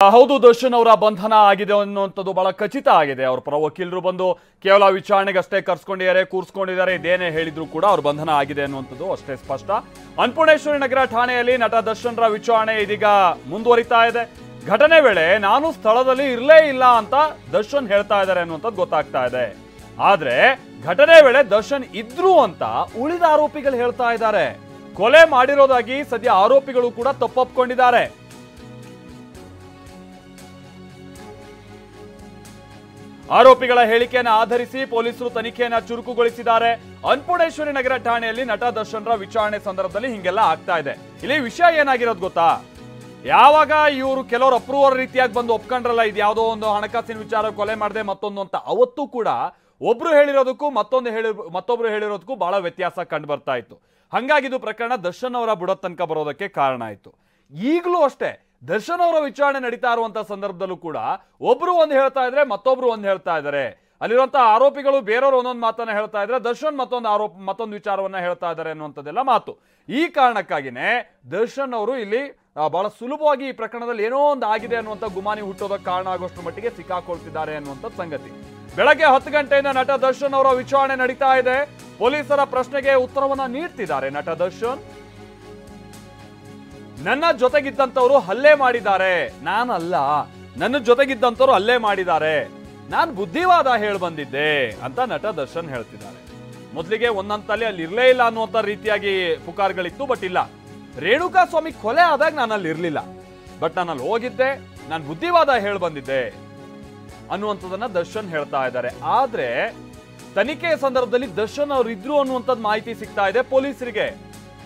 ಹೌದು, ದರ್ಶನ್ ಅವರ ಬಂಧನ ಆಗಿದೆ ಅನ್ನುವಂಥದ್ದು ಬಹಳ ಖಚಿತ ಆಗಿದೆ. ಅವ್ರ ಪರ ವಕೀಲರು ಬಂದು ಕೇವಲ ವಿಚಾರಣೆಗಷ್ಟೇ ಕೂರಿಸ್ಕೊಂಡಿದ್ದಾರೆ. ಇದೇನೇ ಹೇಳಿದ್ರು ಕೂಡ ಅವ್ರ ಬಂಧನ ಆಗಿದೆ ಅನ್ನುವಂಥದ್ದು ಅಷ್ಟೇ ಸ್ಪಷ್ಟ. ಅನ್ನಪೂರ್ಣೇಶ್ವರಿ ನಗರ ಠಾಣೆಯಲ್ಲಿ ನಟ ದರ್ಶನ್ರ ವಿಚಾರಣೆ ಇದೀಗ ಮುಂದುವರಿತಾ ಇದೆ. ಘಟನೆ ವೇಳೆ ನಾನು ಸ್ಥಳದಲ್ಲಿ ಇರಲೇ ಇಲ್ಲ ಅಂತ ದರ್ಶನ್ ಹೇಳ್ತಾ ಇದ್ದಾರೆ ಅನ್ನುವಂಥದ್ದು ಗೊತ್ತಾಗ್ತಾ ಇದೆ. ಆದ್ರೆ ಘಟನೆ ವೇಳೆ ದರ್ಶನ್ ಇದ್ರು ಅಂತ ಉಳಿದ ಆರೋಪಿಗಳು ಹೇಳ್ತಾ ಇದ್ದಾರೆ. ಕೊಲೆ ಮಾಡಿರೋದಾಗಿ ಸದ್ಯ ಆರೋಪಿಗಳು ಕೂಡ ತಪ್ಪೊಪ್ಕೊಂಡಿದ್ದಾರೆ. ಆರೋಪಿಗಳ ಹೇಳಿಕೆಯನ್ನು ಆಧರಿಸಿ ಪೊಲೀಸರು ತನಿಖೆಯನ್ನ ಚುರುಕುಗೊಳಿಸಿದ್ದಾರೆ. ಅನ್ನಪೂರ್ಣೇಶ್ವರಿ ನಗರ ಠಾಣೆಯಲ್ಲಿ ನಟ ದರ್ಶನ್ರ ವಿಚಾರಣೆ ಸಂದರ್ಭದಲ್ಲಿ ಹಿಂಗೆಲ್ಲ ಆಗ್ತಾ ಇದೆ. ಇಲ್ಲಿ ವಿಷಯ ಏನಾಗಿರೋದು ಗೊತ್ತಾ? ಯಾವಾಗ ಇವರು ಕೆಲವರು ಅಪ್ರೂವರ್ ರೀತಿಯಾಗಿ ಬಂದು ಒಪ್ಕೊಂಡ್ರಲ್ಲ, ಇದು ಯಾವುದೋ ಒಂದು ಹಣಕಾಸಿನ ವಿಚಾರ, ಕೊಲೆ ಮಾಡದೆ ಮತ್ತೊಂದು ಅಂತ, ಅವತ್ತು ಕೂಡ ಒಬ್ರು ಹೇಳಿರೋದಕ್ಕೂ ಮತ್ತೊಬ್ರು ಹೇಳಿರೋದಕ್ಕೂ ಬಹಳ ವ್ಯತ್ಯಾಸ ಕಂಡು ಬರ್ತಾ ಇತ್ತು. ಹಂಗಾಗಿ ಇದು ಪ್ರಕರಣ ದರ್ಶನ್ ಅವರ ಬುಡ ತನಕ ಬರೋದಕ್ಕೆ ಕಾರಣ ಆಯ್ತು. ಈಗಲೂ ಅಷ್ಟೇ ದರ್ಶನ್ ಅವರ ವಿಚಾರಣೆ ನಡೀತಾ ಇರುವಂತಹ ಸಂದರ್ಭದಲ್ಲೂ ಕೂಡ ಒಬ್ರು ಒಂದು ಹೇಳ್ತಾ ಇದ್ರೆ ಮತ್ತೊಬ್ರು ಒಂದು ಹೇಳ್ತಾ ಇದ್ದಾರೆ. ಅಲ್ಲಿರುವಂತಹ ಆರೋಪಿಗಳು ಬೇರೆಯವರು ಒಂದೊಂದು ಮಾತನ್ನ ಹೇಳ್ತಾ ಇದ್ರೆ ದರ್ಶನ್ ಮತ್ತೊಂದು ವಿಚಾರವನ್ನ ಹೇಳ್ತಾ ಇದ್ದಾರೆ ಅನ್ನುವಂಥದ್ದೆಲ್ಲ ಮಾತು. ಈ ಕಾರಣಕ್ಕಾಗಿನೇ ದರ್ಶನ್ ಅವರು ಇಲ್ಲಿ ಬಹಳ ಸುಲಭವಾಗಿ ಈ ಪ್ರಕರಣದಲ್ಲಿ ಏನೋ ಒಂದು ಆಗಿದೆ ಅನ್ನುವಂಥ ಗುಮಾನಿ ಹುಟ್ಟೋದಕ್ಕೆ ಕಾರಣ ಆಗೋಷ್ಟು ಮಟ್ಟಿಗೆ ಸಿಕ್ಕಾಕೊಳ್ತಿದ್ದಾರೆ ಅನ್ನುವಂಥ ಸಂಗತಿ. ಬೆಳಗ್ಗೆ 10 ಗಂಟೆಯಿಂದ ನಟ ದರ್ಶನ್ ಅವರ ವಿಚಾರಣೆ ನಡೀತಾ ಇದೆ. ಪೊಲೀಸರ ಪ್ರಶ್ನೆಗೆ ಉತ್ತರವನ್ನ ನೀಡ್ತಿದ್ದಾರೆ ನಟ ದರ್ಶನ್. ನನ್ನ ಜೊತೆಗಿದ್ದಂಥವ್ರು ಹಲ್ಲೆ ಮಾಡಿದ್ದಾರೆ, ನಾನಲ್ಲ, ನನ್ನ ಜೊತೆಗಿದ್ದಂಥವ್ರು ಹಲ್ಲೆ ಮಾಡಿದ್ದಾರೆ, ನಾನು ಬುದ್ಧಿವಾದ ಹೇಳಿ ಬಂದಿದ್ದೆ ಅಂತ ನಟ ದರ್ಶನ್ ಹೇಳ್ತಿದ್ದಾರೆ. ಮೊದಲಿಗೆ ಒಂದಂತಲ್ಲಿ ಅಲ್ಲಿ ಇರ್ಲೇ ಇಲ್ಲ ಅನ್ನುವಂಥ ರೀತಿಯಾಗಿ ಪುಕಾರ್ಗಳಿತ್ತು. ಬಟ್ ಇಲ್ಲ, ರೇಣುಕಾ ಸ್ವಾಮಿ ಕೊಲೆ ಆದಾಗ ನಾನು ಅಲ್ಲಿ ಇರ್ಲಿಲ್ಲ, ಬಟ್ ನಾನು ಅಲ್ಲಿ ಹೋಗಿದ್ದೆ, ನಾನು ಬುದ್ಧಿವಾದ ಹೇಳಿ ಬಂದಿದ್ದೆ ಅನ್ನುವಂಥದ್ದನ್ನ ದರ್ಶನ್ ಹೇಳ್ತಾ ಇದ್ದಾರೆ. ಆದ್ರೆ ತನಿಖೆಯ ಸಂದರ್ಭದಲ್ಲಿ ದರ್ಶನ್ ಅವ್ರು ಇದ್ರು ಅನ್ನುವಂಥದ್ದು ಮಾಹಿತಿ ಸಿಗ್ತಾ ಇದೆ ಪೊಲೀಸರಿಗೆ.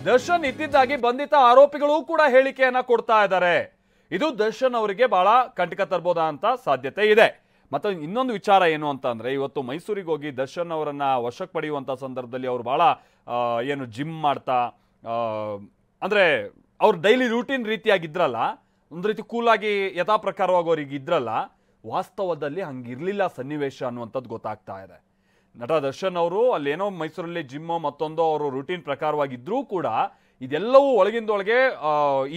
ದರ್ಶನ್ ಇದ್ದಿದ್ದಾಗಿ ಬಂಧಿತ ಆರೋಪಿಗಳು ಕೂಡ ಹೇಳಿಕೆಯನ್ನ ಕೊಡ್ತಾ ಇದ್ದಾರೆ. ಇದು ದರ್ಶನ್ ಅವರಿಗೆ ಬಹಳ ಕಂಟಕ ತರಬಹುದಂತ ಸಾಧ್ಯತೆ ಇದೆ. ಮತ್ತೆ ಇನ್ನೊಂದು ವಿಚಾರ ಏನು ಅಂತ ಅಂದ್ರೆ, ಇವತ್ತು ಮೈಸೂರಿಗೆ ಹೋಗಿ ದರ್ಶನ್ ಅವರನ್ನ ವಶಕ್ಕೆ ಪಡೆಯುವಂತ ಸಂದರ್ಭದಲ್ಲಿ ಅವರು ಬಹಳ ಏನು ಜಿಮ್ ಮಾಡ್ತಾ ಅಂದ್ರೆ ಅವ್ರು ಡೈಲಿ ರೂಟೀನ್ ರೀತಿಯಾಗಿದ್ರಲ್ಲ, ಒಂದು ರೀತಿ ಕೂಲಾಗಿ ಯಥಾ ಪ್ರಕಾರವಾಗಿ ಅವ್ರಿಗೆ ಇದ್ರಲ್ಲ, ವಾಸ್ತವದಲ್ಲಿ ಹಂಗಿರ್ಲಿಲ್ಲ ಸನ್ನಿವೇಶ ಅನ್ನುವಂಥದ್ದು ಗೊತ್ತಾಗ್ತಾ ಇದೆ. ನಟ ದರ್ಶನ್ ಅವರು ಅಲ್ಲೇನೋ ಮೈಸೂರಲ್ಲಿ ಜಿಮ್ಮೋ ಮತ್ತೊಂದೋ ಅವರು ರೂಟೀನ್ ಪ್ರಕಾರವಾಗಿದ್ರೂ ಕೂಡ ಇದೆಲ್ಲವೂ ಒಳಗಿಂದೊಳಗೆ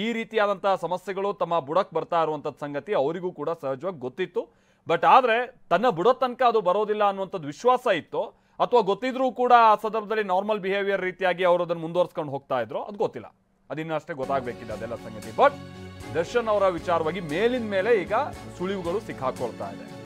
ಈ ರೀತಿಯಾದಂತಹ ಸಮಸ್ಯೆಗಳು ತಮ್ಮ ಬುಡಕ್ಕೆ ಬರ್ತಾ ಇರುವಂಥದ್ದು ಸಂಗತಿ ಅವರಿಗೂ ಕೂಡ ಸಹಜವಾಗಿ ಗೊತ್ತಿತ್ತು. ಬಟ್ ಆದ್ರೆ ತನ್ನ ಬುಡ ತನಕ ಅದು ಬರೋದಿಲ್ಲ ಅನ್ನುವಂಥದ್ದು ವಿಶ್ವಾಸ ಇತ್ತು, ಅಥವಾ ಗೊತ್ತಿದ್ರೂ ಕೂಡ ಆ ಸಂದರ್ಭದಲ್ಲಿ ನಾರ್ಮಲ್ ಬಿಹೇವಿಯರ್ ರೀತಿಯಾಗಿ ಅವರು ಅದನ್ನು ಮುಂದುವರ್ಸ್ಕೊಂಡು ಹೋಗ್ತಾ ಇದ್ರು, ಅದು ಗೊತ್ತಿಲ್ಲ. ಅದಿನ್ನಷ್ಟೇ ಗೊತ್ತಾಗಬೇಕಿಲ್ಲ ಅದೆಲ್ಲ ಸಂಗತಿ. ಬಟ್ ದರ್ಶನ್ ಅವರ ವಿಚಾರವಾಗಿ ಮೇಲಿನ ಮೇಲೆ ಈಗ ಸುಳಿವುಗಳು ಸಿಕ್ಕಾಕೊಳ್ತಾ ಇದೆ.